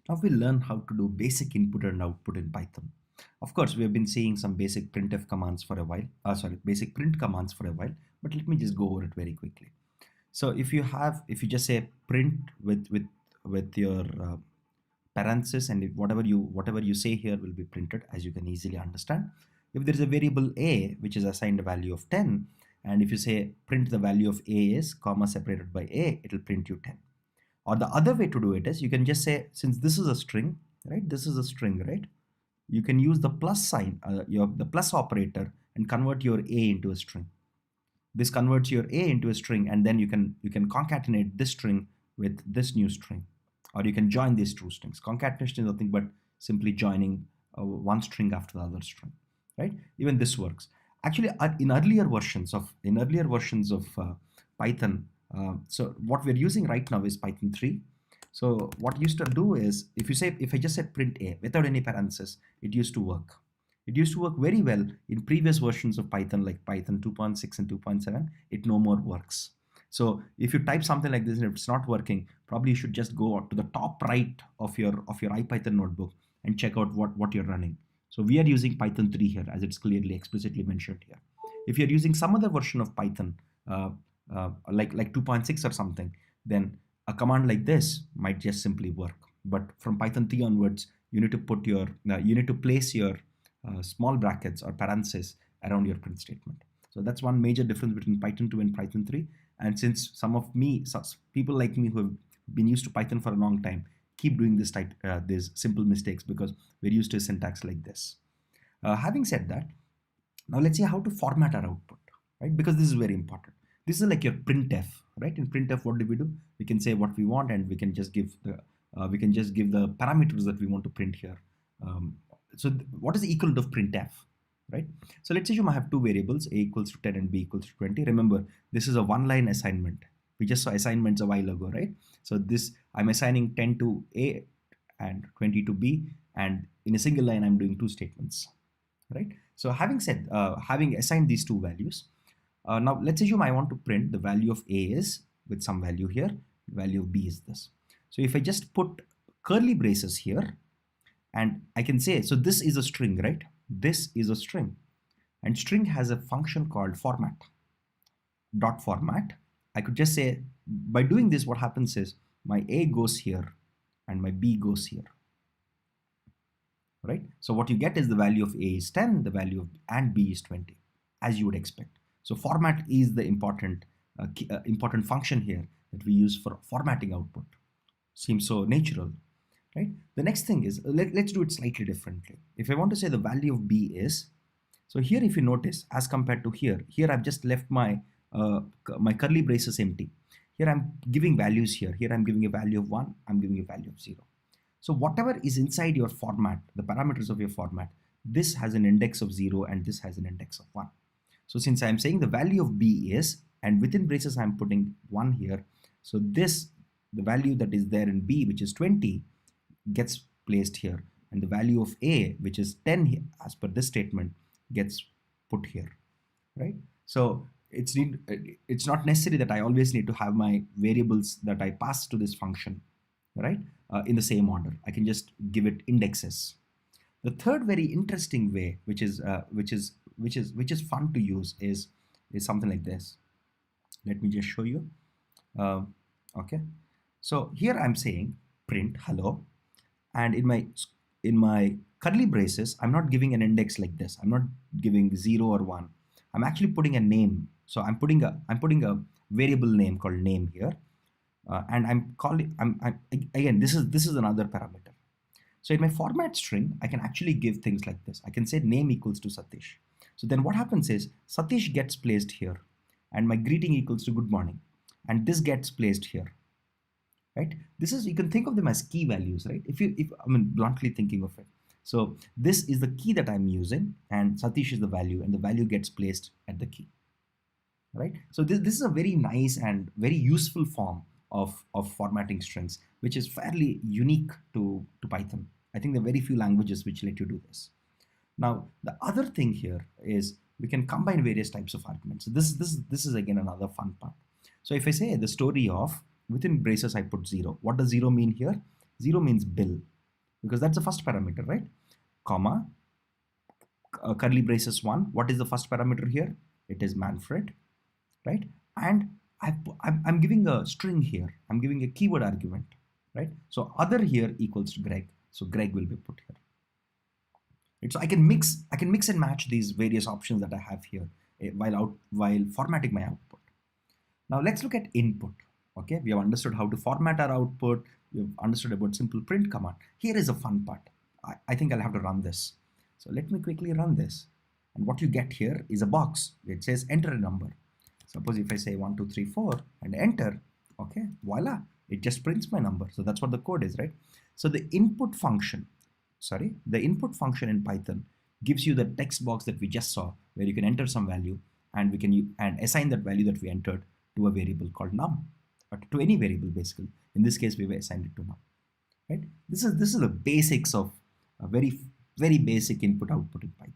Now we'll learn how to do basic input and output in Python. Of course, we have been seeing some basic printf commands for a while, basic print commands for a while, but let me just go over it very quickly. So if you just say print with your parenthesis, and if whatever you say here will be printed, as you can easily understand. If there is a variable a which is assigned a value of 10, and if you say print the value of a is comma separated by a, it will print you 10. Or the other way to do it is you can just say, since this is a string, right? This is a string, right? You can use the plus sign, the plus operator, and convert your a into a string. This converts your a into a string, and then you can concatenate this string with this new string, or you can join these two strings. Concatenation is nothing but simply joining one string after the other string, right? Even this works. Actually, in earlier versions of Python, so what we're using right now is Python 3. So what used to do is, if I just said print a without any parentheses, it used to work. It used to work very well in previous versions of Python, like Python 2.6 and 2.7. It no more works. So if you type something like this and if it's not working, probably you should just go to the top right of your IPython notebook and check out what you're running. So we are using Python 3 here, as it's clearly explicitly mentioned here. If you're using some other version of Python, like 2.6 or something, then a command like this might just simply work. But from Python 3 onwards, you need to place your small brackets or parentheses around your print statement. So that's one major difference between Python 2 and Python 3. And since people like me who have been used to Python for a long time, keep doing these simple mistakes, because we're used to a syntax like this. Having said that, now let's see how to format our output, right? Because this is very important. This is like your printf, right? In printf, what do? We can say what we want, and we can just give the parameters that we want to print here. So what is the equivalent of printf, right? So let's assume I have two variables, a equals to 10 and b equals to 20. Remember, this is a one-line assignment. We just saw assignments a while ago, right? So I'm assigning 10 to a and 20 to b, and in a single line I'm doing two statements, right? So having assigned these two values, now let's assume I want to print the value of a is with some value here, the value of b is this. So if I just put curly braces here, and I can say, so this is a string, right? This is a string, and string has a function called format. Dot format. I could just say, by doing this, what happens is my a goes here and my b goes here, right? So what you get is the value of a is 10, the value of and b is 20, as you would expect. So format is the important function here that we use for formatting output. Seems so natural, right? The next thing is, let's do it slightly differently. If I want to say the value of b is, so here if you notice, as compared to here I've just left my curly braces empty. Here I'm giving values here. Here I'm giving a value of 1, I'm giving a value of 0. So whatever is inside your format, the parameters of your format, this has an index of 0 and this has an index of 1. So since I'm saying the value of b is, and within braces I'm putting 1 here, so the value that is there in b, which is 20, gets placed here, and the value of a, which is 10 here, as per this statement, gets put here, right? So it's not necessary that I always need to have my variables that I pass to this function, right, in the same order. I can just give it indexes. The third very interesting way, which is fun to use, is something like this. Let me just show you. Okay, so here I'm saying print hello, and in my curly braces, I'm not giving an index like this. I'm not giving 0 or 1. I'm actually putting a name. So I'm putting a variable name called name here, and again, this is another parameter. So in my format string, I can actually give things like this. I can say name equals to Satish. So then what happens is Satish gets placed here, and my greeting equals to good morning, and this gets placed here, right? You can think of them as key values, right? If I mean, bluntly thinking of it. So this is the key that I'm using, and Satish is the value, and the value gets placed at the key, right? So this is a very nice and very useful form of formatting strings, which is fairly unique to Python. I think there are very few languages which let you do this. Now, the other thing here is we can combine various types of arguments. So this is again another fun part. So if I say the story of, within braces I put 0. What does 0 mean here? 0 means bill. because that's the first parameter, right? Comma, curly braces 1. What is the first parameter here? It is Manfred, right? And I'm giving a string here. I'm giving a keyword argument, right? So other here equals to Greg. So Greg will be put here. Right? So I can mix and match these various options that I have here while formatting my output. Now let's look at input. Okay, we have understood how to format our output. We've understood about simple print command. Here is a fun part. I think I'll have to run this. So let me quickly run this. And what you get here is a box. It says enter a number. Suppose if I say 1, 2, 3, 4 and enter, okay, voila, it just prints my number. So that's what the code is, right? So the input function in Python gives you the text box that we just saw, where you can enter some value and we can assign that value that we entered to a variable called num, or to any variable basically. In this case, we've assigned it to num. Right? This is the basics of a very basic input output in Python.